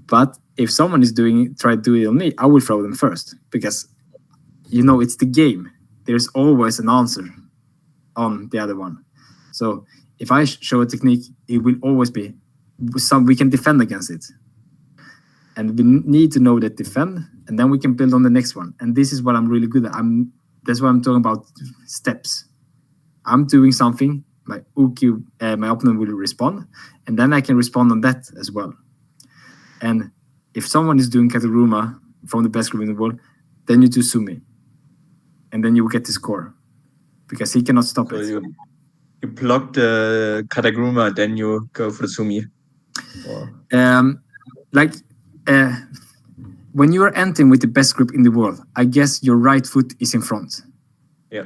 But if someone is try to do it on me, I will throw them first because it's the game. There's always an answer on the other one. So if I show a technique, it will always be we can defend against it. And we need to know that defend, and then we can build on the next one. And this is what I'm really good at. That's why I'm talking about steps. I'm doing something, my opponent will respond, and then I can respond on that as well. And if someone is doing Kataguruma from the best grip in the world, then you do Sumi. And then you will get the score. Because he cannot stop it. You block the Kataguruma, then you go for the Sumi. When you are entering with the best grip in the world, I guess your right foot is in front. Yeah.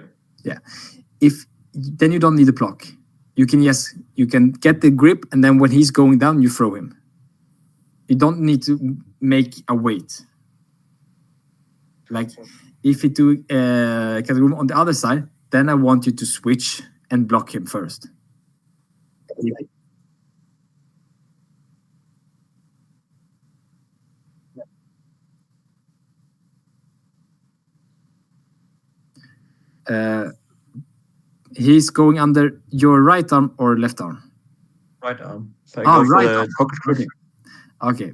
Then you don't need a block. You can get the grip, and then when he's going down, you throw him. You don't need to make a weight. Like if you do Kataguruma on the other side, then I want you to switch and block him first. He's going under your right arm or left arm? Right arm. So right arm. Okay.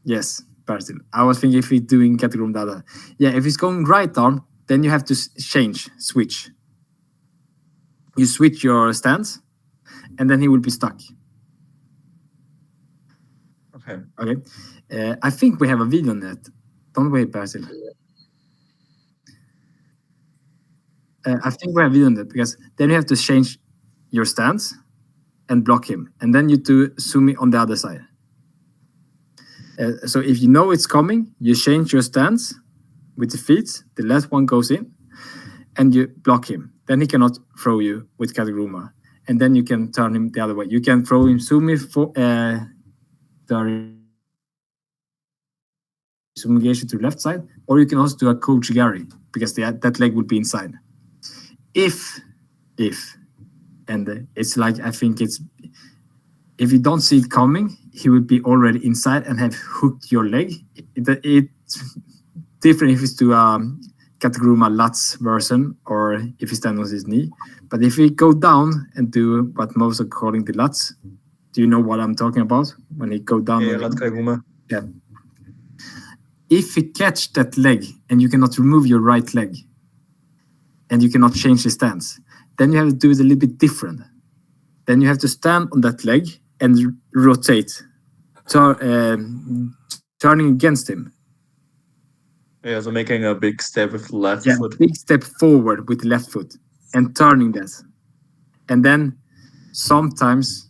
Yes, Bertil. I was thinking if he's doing Kataguruma Dada. Yeah, if he's going right arm, then you have to switch. You switch your stance, and then he will be stuck. Okay. I think we have a video on that. Don't wait, Bertil. I think we have a video on that because then you have to change your stance and block him, and then you do Sumi on the other side. So if you know it's coming, you change your stance with the feet. The left one goes in, and you block him. Then he cannot throw you with Kataguruma, and then you can turn him the other way. You can throw him Sumi for Sumigation to the left side, or you can also do a Kochigari because that leg would be inside. If it's like, I think it's, if you don't see it coming, he would be already inside and have hooked your leg. It's different if it's to Katagruma Lats version, or if he stands on his knee. But if we go down and do what most are calling the Lats, do you know what I'm talking about? When he go down Yeah, on Katagruma. yeah. If you catch that leg and you cannot remove your right leg and you cannot change the stance, then you have to do it a little bit different. Then you have to stand on that leg and rotate, turning against him. Yeah, so making a big step with the left foot. Big step forward with the left foot and turning that. And then sometimes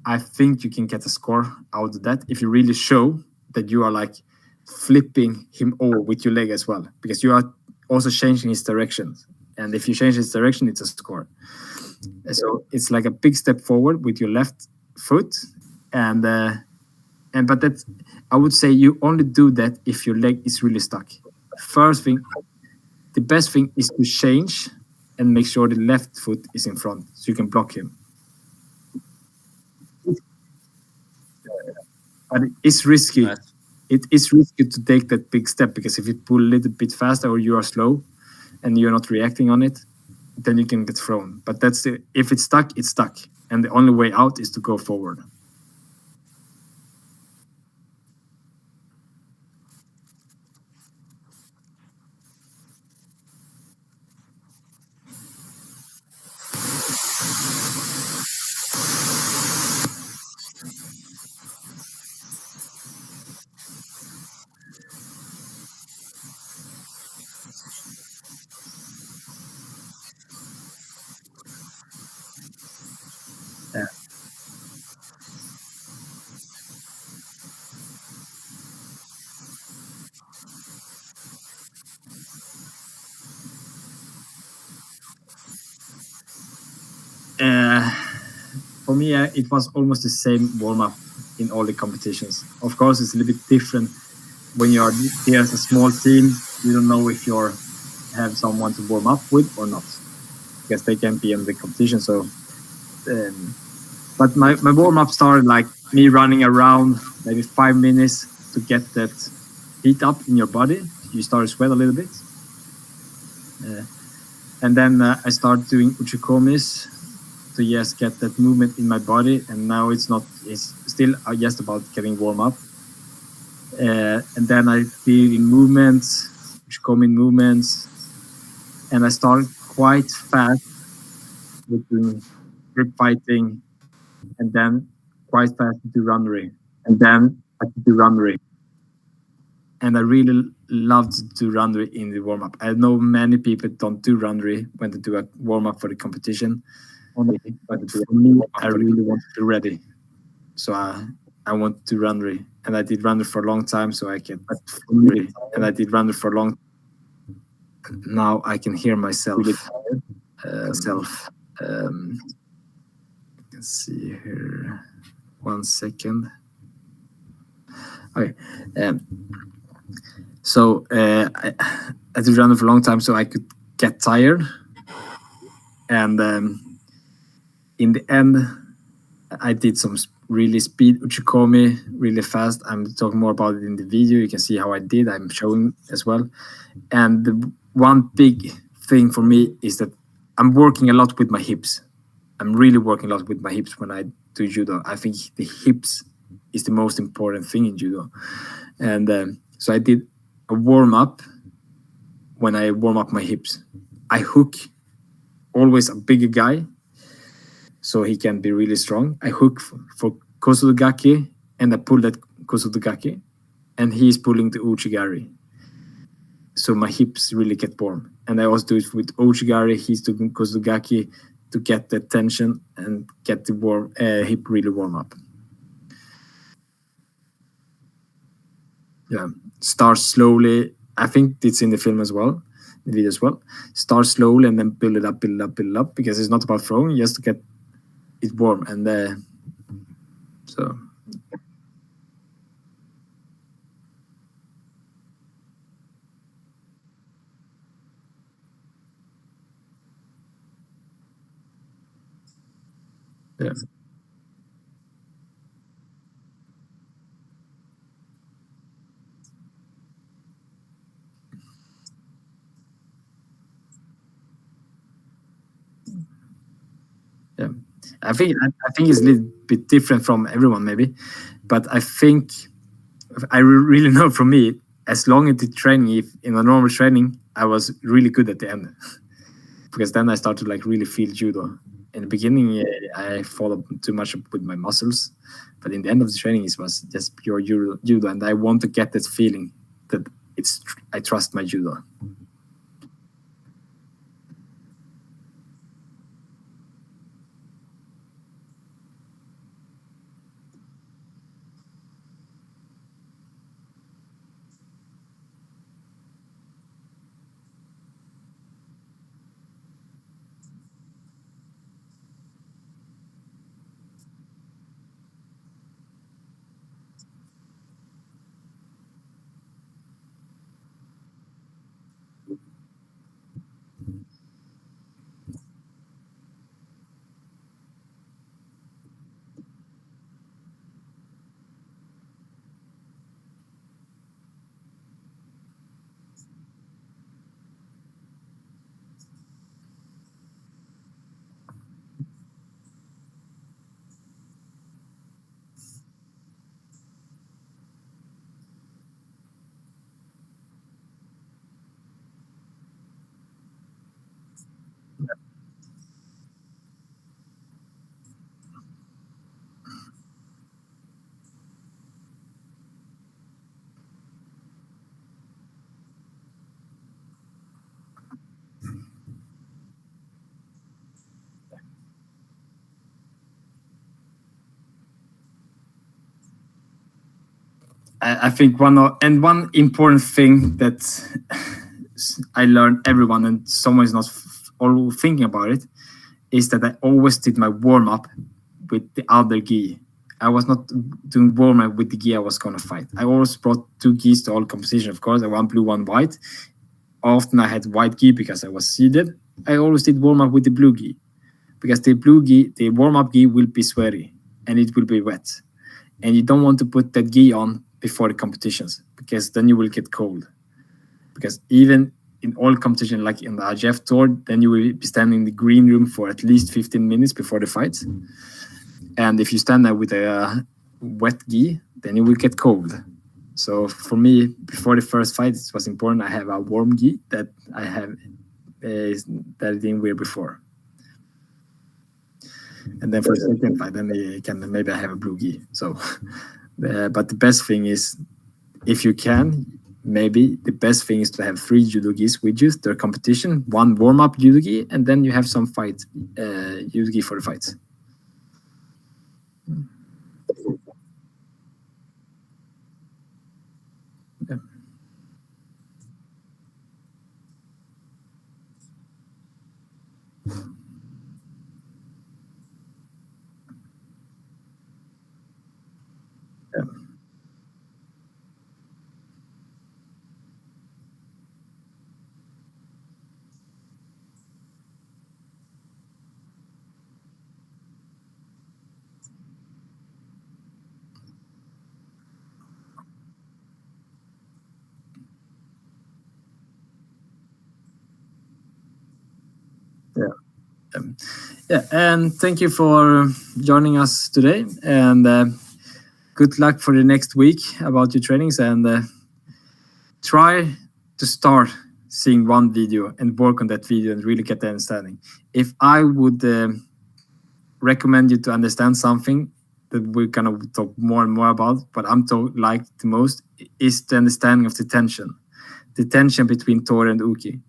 I think you can get a score out of that if you really show that you are like flipping him over with your leg as well, because you are also changing his direction. And if you change his direction, it's a score. So it's like a big step forward with your left foot, and but that I would say you only do that if your leg is really stuck. First thing, the best thing is to change and make sure the left foot is in front so you can block him. But it's risky. Nice. It is risky to take that big step, because if you pull a little bit faster or you are slow and you're not reacting on it, then you can get thrown. But if it's stuck, it's stuck. And the only way out is to go forward. For me, it was almost the same warm-up in all the competitions. Of course, it's a little bit different when you are here as a small team. You don't know if you have someone to warm up with or not, because they can be in the competition. So, but my warm-up started like me running around maybe 5 minutes to get that heat up in your body. You start to sweat a little bit. And then I started doing uchikomis to just get that movement in my body. And now it's still just about getting warm up. And then I did in movements, uchikomi movements. And I started quite fast with doing grip fighting, and then quite fast to do runnery. And then I could do runnery. And I really loved to do runnery in the warm up. I know many people don't do runnery when they do a warm up for the competition. But for me, I really want to be ready. So I want to do runnery. And I did runnery for a long time, so I can. And I did runnery for a long. Now I can hear myself. You can see here. 1 second. Okay. So I did run for a long time, so I could get tired. And in the end, I did some really speed uchikomi really fast. I'm talking more about it in the video. You can see how I did. I'm showing as well. And the one big thing for me is that I'm working a lot with my hips. I'm really working a lot with my hips when I do judo. I think the hips is the most important thing in judo. And so I did a warm up. When I warm up my hips, I hook always a bigger guy so he can be really strong. I hook for kosudogaki and I pull that kosudogaki, and he's pulling the uchigari. So my hips really get warm. And I also do it with uchigari. He's doing kosudogaki to get the tension and get the hip really warm up. Yeah, start slowly. I think it's in the film as well, the video as well. Start slowly and then build it up, build it up, build it up, because it's not about throwing, just to get it warm. And so. Yeah. I think it's a little bit different from everyone maybe, but I think really know from me, as long as the training, if in a normal training, I was really good at the end, because then I started to like really feel judo. In the beginning, I followed too much with my muscles, but in the end of the training, it was just pure judo, and I want to get that feeling that I trust my judo. I think one important thing that I learned everyone, and someone is not all thinking about it, is that I always did my warm up with the other gi. I was not doing warm up with the gi I was gonna fight. I always brought two gis to all competition. Of course, one blue, one white. Often I had white gi because I was seeded. I always did warm up with the blue gi, because the blue gi, the warm up gi will be sweaty and it will be wet, and you don't want to put that gi on before the competitions, because then you will get cold. Because even in all competition, like in the IGF tour, then you will be standing in the green room for at least 15 minutes before the fight. And if you stand there with a wet gi, then you will get cold. So for me, before the first fight, it was important I have a warm gi that I have that I didn't wear before. And then for the second fight, then maybe I have a blue gi. So, but the best thing is, if you can, maybe the best thing is to have 3 judo gis with you, their competition, 1 warm-up judo gi, and then you have some fight judo gi for the fights. Yeah. Yeah. Yeah, and thank you for joining us today, and good luck for the next week about your trainings, and try to start seeing one video and work on that video and really get the understanding. If I would recommend you to understand something that we're gonna talk more and more about, but I'm like the most is the understanding of the tension between Tori and Uki.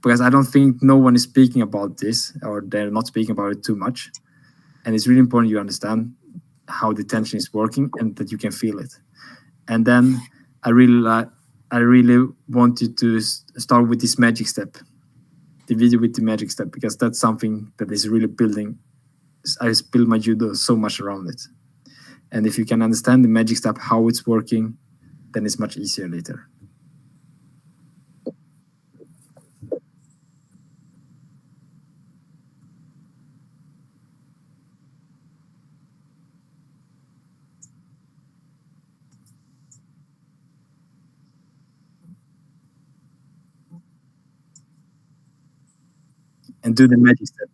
Because I don't think no one is speaking about this, or they're not speaking about it too much. And it's really important you understand how the tension is working and that you can feel it. And then I really want you to start with this magic step, the video with the magic step, because that's something that is really building. I build my judo so much around it. And if you can understand the magic step, how it's working, then it's much easier later. And do the magic step.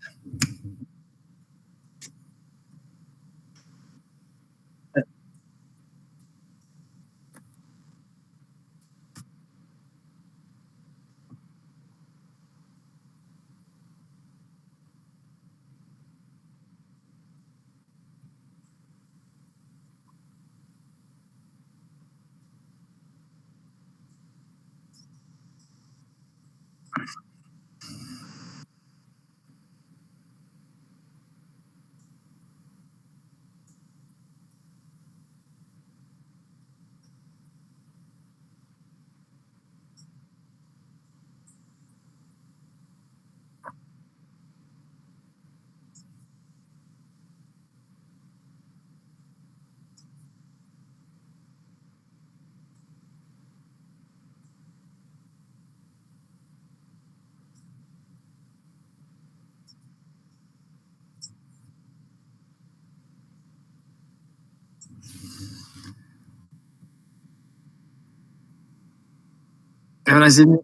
Have a nice evening.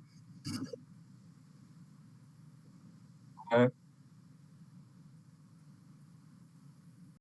Bye.